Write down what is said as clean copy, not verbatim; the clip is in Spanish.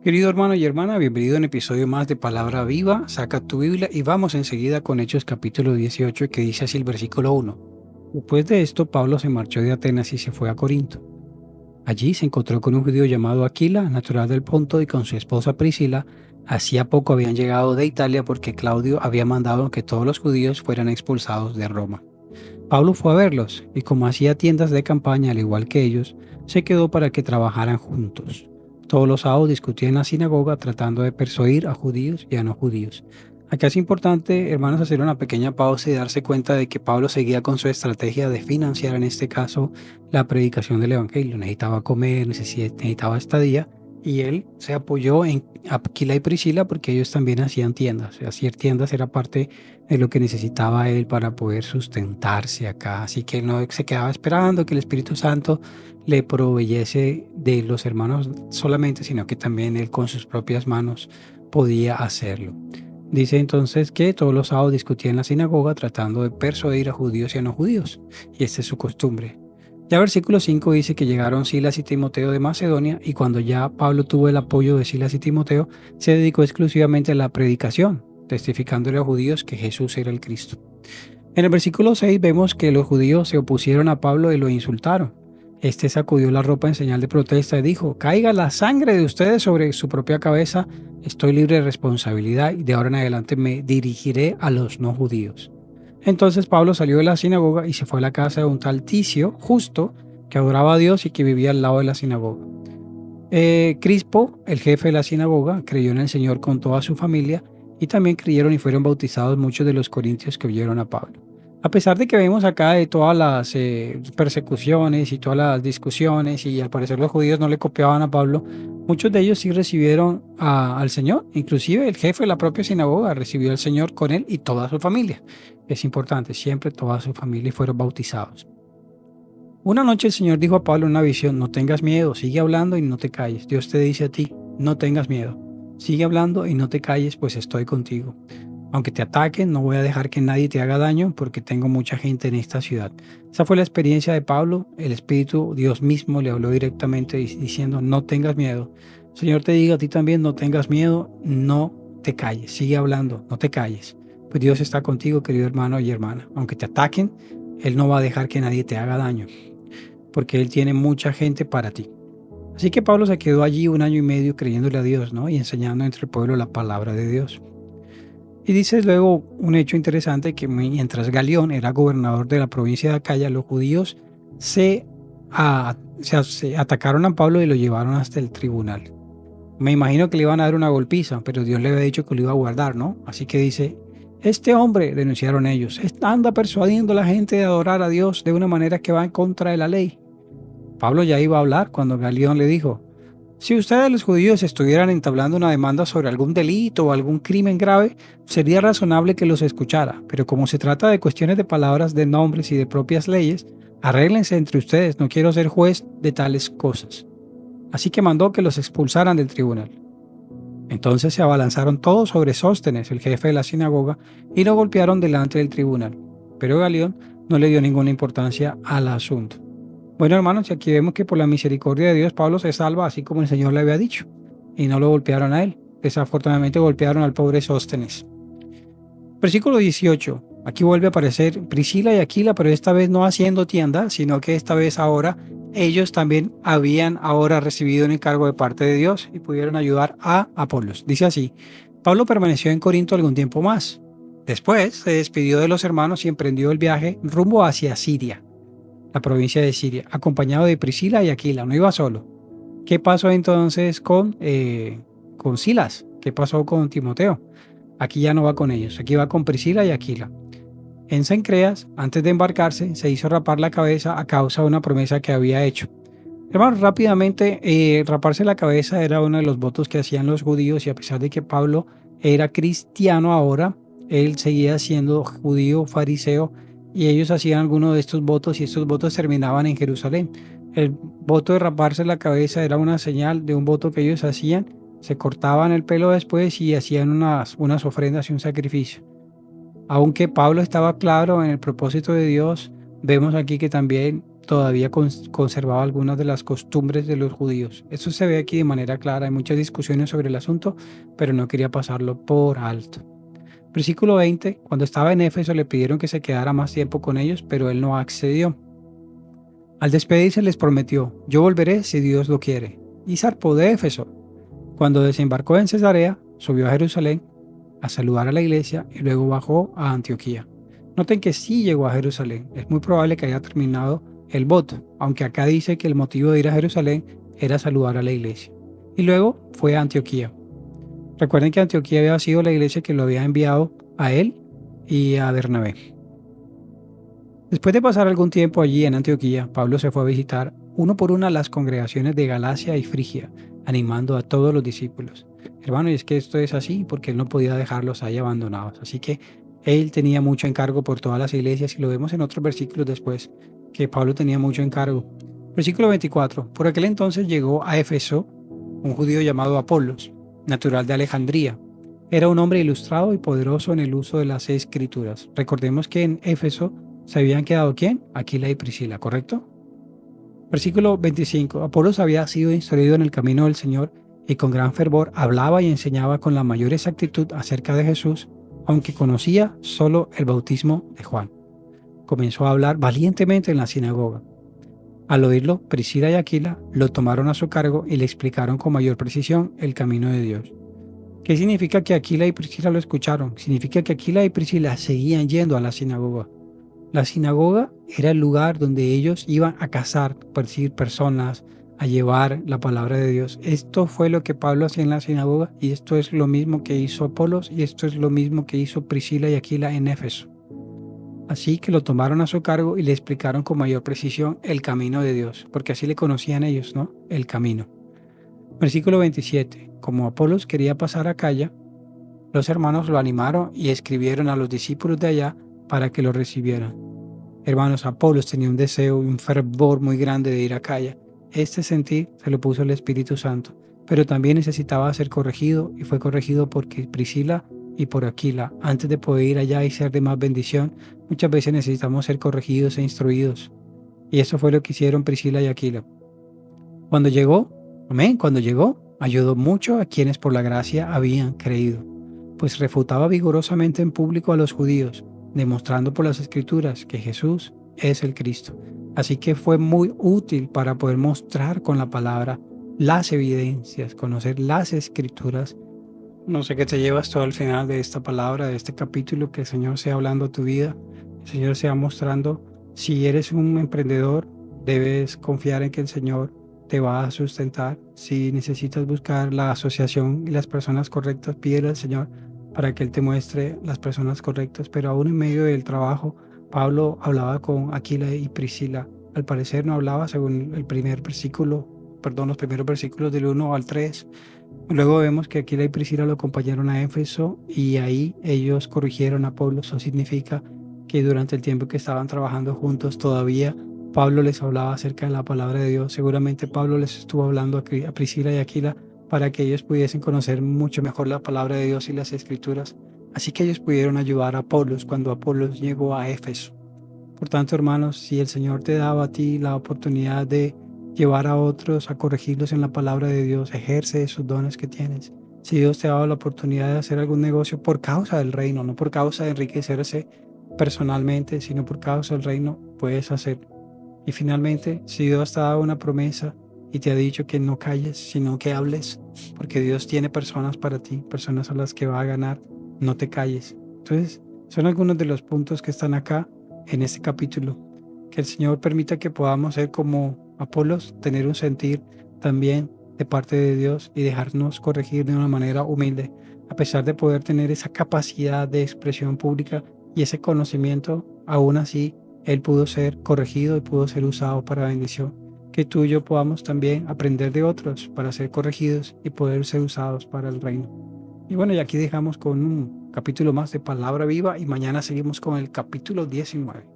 Querido hermano y hermana, bienvenido a un episodio más de Palabra Viva. Saca tu Biblia y vamos enseguida con Hechos capítulo 18 que dice así el versículo 1. Después de esto, Pablo se marchó de Atenas y se fue a Corinto. Allí se encontró con un judío llamado Aquila, natural del Ponto, y con su esposa Priscila. Hacía poco habían llegado de Italia porque Claudio había mandado que todos los judíos fueran expulsados de Roma. Pablo fue a verlos y como hacía tiendas de campaña al igual que ellos, se quedó para que trabajaran juntos. Todos los sábados discutían en la sinagoga tratando de persuadir a judíos y a no judíos. Acá es importante, hermanos, hacer una pequeña pausa y darse cuenta de que Pablo seguía con su estrategia de financiar, en este caso, la predicación del Evangelio. Necesitaba comer, necesitaba estadía, y él se apoyó en Aquila y Priscila porque ellos también hacían tiendas. Hacer tiendas era parte de lo que necesitaba él para poder sustentarse acá. Así que él no se quedaba esperando que el Espíritu Santo le proveyese de los hermanos solamente, sino que también él con sus propias manos podía hacerlo. Dice entonces que todos los sábados discutía en la sinagoga tratando de persuadir a judíos y a no judíos, y esta es su costumbre. Ya versículo 5 dice que llegaron Silas y Timoteo de Macedonia, y cuando ya Pablo tuvo el apoyo de Silas y Timoteo, se dedicó exclusivamente a la predicación, testificándole a judíos que Jesús era el Cristo. En el versículo 6 vemos que los judíos se opusieron a Pablo y lo insultaron. Este sacudió la ropa en señal de protesta y dijo: caiga la sangre de ustedes sobre su propia cabeza, estoy libre de responsabilidad y de ahora en adelante me dirigiré a los no judíos. Entonces Pablo salió de la sinagoga y se fue a la casa de un tal Ticio, justo, que adoraba a Dios y que vivía al lado de la sinagoga. Crispo, el jefe de la sinagoga, creyó en el Señor con toda su familia, y también creyeron y fueron bautizados muchos de los corintios que oyeron a Pablo. A pesar de que vemos acá de todas las persecuciones y todas las discusiones, y al parecer los judíos no le copiaban a Pablo, muchos de ellos sí recibieron al Señor. Inclusive el jefe de la propia sinagoga recibió al Señor con él y toda su familia. Es importante, siempre toda su familia fueron bautizados. Una noche el Señor dijo a Pablo en una visión: no tengas miedo, sigue hablando y no te calles. Dios te dice a ti: no tengas miedo, sigue hablando y no te calles, pues estoy contigo. Aunque te ataquen, no voy a dejar que nadie te haga daño, porque tengo mucha gente en esta ciudad. Esa fue la experiencia de Pablo. El Espíritu, Dios mismo, le habló directamente diciendo: no tengas miedo. El Señor te diga a ti también: no tengas miedo, no te calles, sigue hablando, no te calles. Pues Dios está contigo, querido hermano y hermana. Aunque te ataquen, Él no va a dejar que nadie te haga daño, porque Él tiene mucha gente para ti. Así que Pablo se quedó allí 1 año y medio creyéndole a Dios, ¿no? Y enseñando entre el pueblo la palabra de Dios. Y dice luego un hecho interesante, que mientras Galión era gobernador de la provincia de Acaya, los judíos se atacaron a Pablo y lo llevaron hasta el tribunal. Me imagino que le iban a dar una golpiza, pero Dios le había dicho que lo iba a guardar, ¿no? Así que dice: este hombre, denunciaron ellos, anda persuadiendo a la gente de adorar a Dios de una manera que va en contra de la ley. Pablo ya iba a hablar cuando Galión le dijo: si ustedes los judíos estuvieran entablando una demanda sobre algún delito o algún crimen grave, sería razonable que los escuchara, pero como se trata de cuestiones de palabras, de nombres y de propias leyes, arréglense entre ustedes, no quiero ser juez de tales cosas. Así que mandó que los expulsaran del tribunal. Entonces se abalanzaron todos sobre Sóstenes, el jefe de la sinagoga, y lo golpearon delante del tribunal. Pero Galión no le dio ninguna importancia al asunto. Bueno, hermanos, y aquí vemos que por la misericordia de Dios Pablo se salva, así como el Señor le había dicho, y no lo golpearon a él. Desafortunadamente golpearon al pobre Sóstenes. Versículo 18. Aquí vuelve a aparecer Priscila y Aquila, pero esta vez no haciendo tienda, sino que esta vez ahora ellos también habían ahora recibido un encargo de parte de Dios y pudieron ayudar a Apolos. Dice así: Pablo permaneció en Corinto algún tiempo más. Después se despidió de los hermanos y emprendió el viaje rumbo hacia Siria, la provincia de Siria, acompañado de Priscila y Aquila. No iba solo. ¿Qué pasó entonces con Silas? ¿Qué pasó con Timoteo? Aquí ya no va con ellos, aquí va con Priscila y Aquila. En Cencreas, antes de embarcarse, se hizo rapar la cabeza a causa de una promesa que había hecho. Hermanos, rápidamente, raparse la cabeza era uno de los votos que hacían los judíos, y a pesar de que Pablo era cristiano ahora, él seguía siendo judío fariseo, y ellos hacían algunos de estos votos, y estos votos terminaban en Jerusalén. El voto de raparse la cabeza era una señal de un voto que ellos hacían. Se cortaban el pelo después y hacían unas ofrendas y un sacrificio. Aunque Pablo estaba claro en el propósito de Dios, vemos aquí que también todavía conservaba algunas de las costumbres de los judíos. Esto se ve aquí de manera clara, hay muchas discusiones sobre el asunto, pero no quería pasarlo por alto. Versículo 20, cuando estaba en Éfeso le pidieron que se quedara más tiempo con ellos, pero él no accedió. Al despedirse les prometió, yo volveré si Dios lo quiere, y zarpó de Éfeso. Cuando desembarcó en Cesarea, subió a Jerusalén a saludar a la iglesia y luego bajó a Antioquía. Noten que sí llegó a Jerusalén, es muy probable que haya terminado el voto, aunque acá dice que el motivo de ir a Jerusalén era saludar a la iglesia. Y luego fue a Antioquía. Recuerden que Antioquía había sido la iglesia que lo había enviado a él y a Bernabé. Después de pasar algún tiempo allí en Antioquía, Pablo se fue a visitar uno por una las congregaciones de Galacia y Frigia, animando a todos los discípulos. Hermano, y es que esto es así porque él no podía dejarlos ahí abandonados. Así que él tenía mucho encargo por todas las iglesias y lo vemos en otros versículos después, que Pablo tenía mucho encargo. Versículo 24. Por aquel entonces llegó a Éfeso un judío llamado Apolos, natural de Alejandría. Era un hombre ilustrado y poderoso en el uso de las escrituras. Recordemos que en Éfeso se habían quedado ¿quién? Aquila y Priscila, ¿correcto? Versículo 25. Apolos había sido instruido en el camino del Señor y con gran fervor hablaba y enseñaba con la mayor exactitud acerca de Jesús, aunque conocía solo el bautismo de Juan. Comenzó a hablar valientemente en la sinagoga. Al oírlo, Priscila y Aquila lo tomaron a su cargo y le explicaron con mayor precisión el camino de Dios. ¿Qué significa que Aquila y Priscila lo escucharon? Significa que Aquila y Priscila seguían yendo a la sinagoga. La sinagoga era el lugar donde ellos iban a cazar, perseguir personas, a llevar la palabra de Dios. Esto fue lo que Pablo hacía en la sinagoga y esto es lo mismo que hizo Apolos y esto es lo mismo que hizo Priscila y Aquila en Éfeso. Así que lo tomaron a su cargo y le explicaron con mayor precisión el camino de Dios, porque así le conocían ellos, ¿no? El camino. Versículo 27. Como Apolos quería pasar a Acaya, los hermanos lo animaron y escribieron a los discípulos de allá para que lo recibieran. Hermanos, Apolos tenía un deseo y un fervor muy grande de ir a Acaya. Este sentir se lo puso el Espíritu Santo, pero también necesitaba ser corregido y fue corregido por Priscila y por Aquila. Antes de poder ir allá y ser de más bendición, muchas veces necesitamos ser corregidos e instruidos. Y eso fue lo que hicieron Priscila y Aquila. Cuando llegó, ayudó mucho a quienes por la gracia habían creído, pues refutaba vigorosamente en público a los judíos, demostrando por las Escrituras que Jesús es el Cristo. Así que fue muy útil para poder mostrar con la palabra las evidencias, conocer las Escrituras. No sé qué te llevas todo al final de esta palabra, de este capítulo, que el Señor sea hablando a tu vida, el Señor sea mostrando. Si eres un emprendedor, debes confiar en que el Señor te va a sustentar. Si necesitas buscar la asociación y las personas correctas, pídele al Señor para que Él te muestre las personas correctas. Pero aún en medio del trabajo, Pablo hablaba con Aquila y Priscila. Al parecer no hablaba según el primer versículo, los primeros versículos del 1 al 3. Luego vemos que Aquila y Priscila lo acompañaron a Éfeso y ahí ellos corrigieron a Pablo. Eso significa que durante el tiempo que estaban trabajando juntos todavía Pablo les hablaba acerca de la palabra de Dios. Seguramente Pablo les estuvo hablando a Priscila y Aquila para que ellos pudiesen conocer mucho mejor la palabra de Dios y las Escrituras. Así que ellos pudieron ayudar a Apolos cuando Apolos llegó a Éfeso. Por tanto, hermanos, si el Señor te daba a ti la oportunidad de llevar a otros a corregirlos en la palabra de Dios, ejerce esos dones que tienes. Si Dios te ha dado la oportunidad de hacer algún negocio por causa del reino, no por causa de enriquecerse personalmente, sino por causa del reino, puedes hacerlo. Y finalmente, si Dios te ha dado una promesa y te ha dicho que no calles, sino que hables, porque Dios tiene personas para ti, personas a las que va a ganar, no te calles. Entonces, son algunos de los puntos que están acá en este capítulo. Que el Señor permita que podamos ser como Apolos, tener un sentir también de parte de Dios y dejarnos corregir de una manera humilde, a pesar de poder tener esa capacidad de expresión pública y ese conocimiento. Aún así, Él pudo ser corregido y pudo ser usado para bendición. Que tú y yo podamos también aprender de otros para ser corregidos y poder ser usados para el reino. Y bueno, y aquí dejamos con un capítulo más de Palabra Viva y mañana seguimos con el capítulo 19.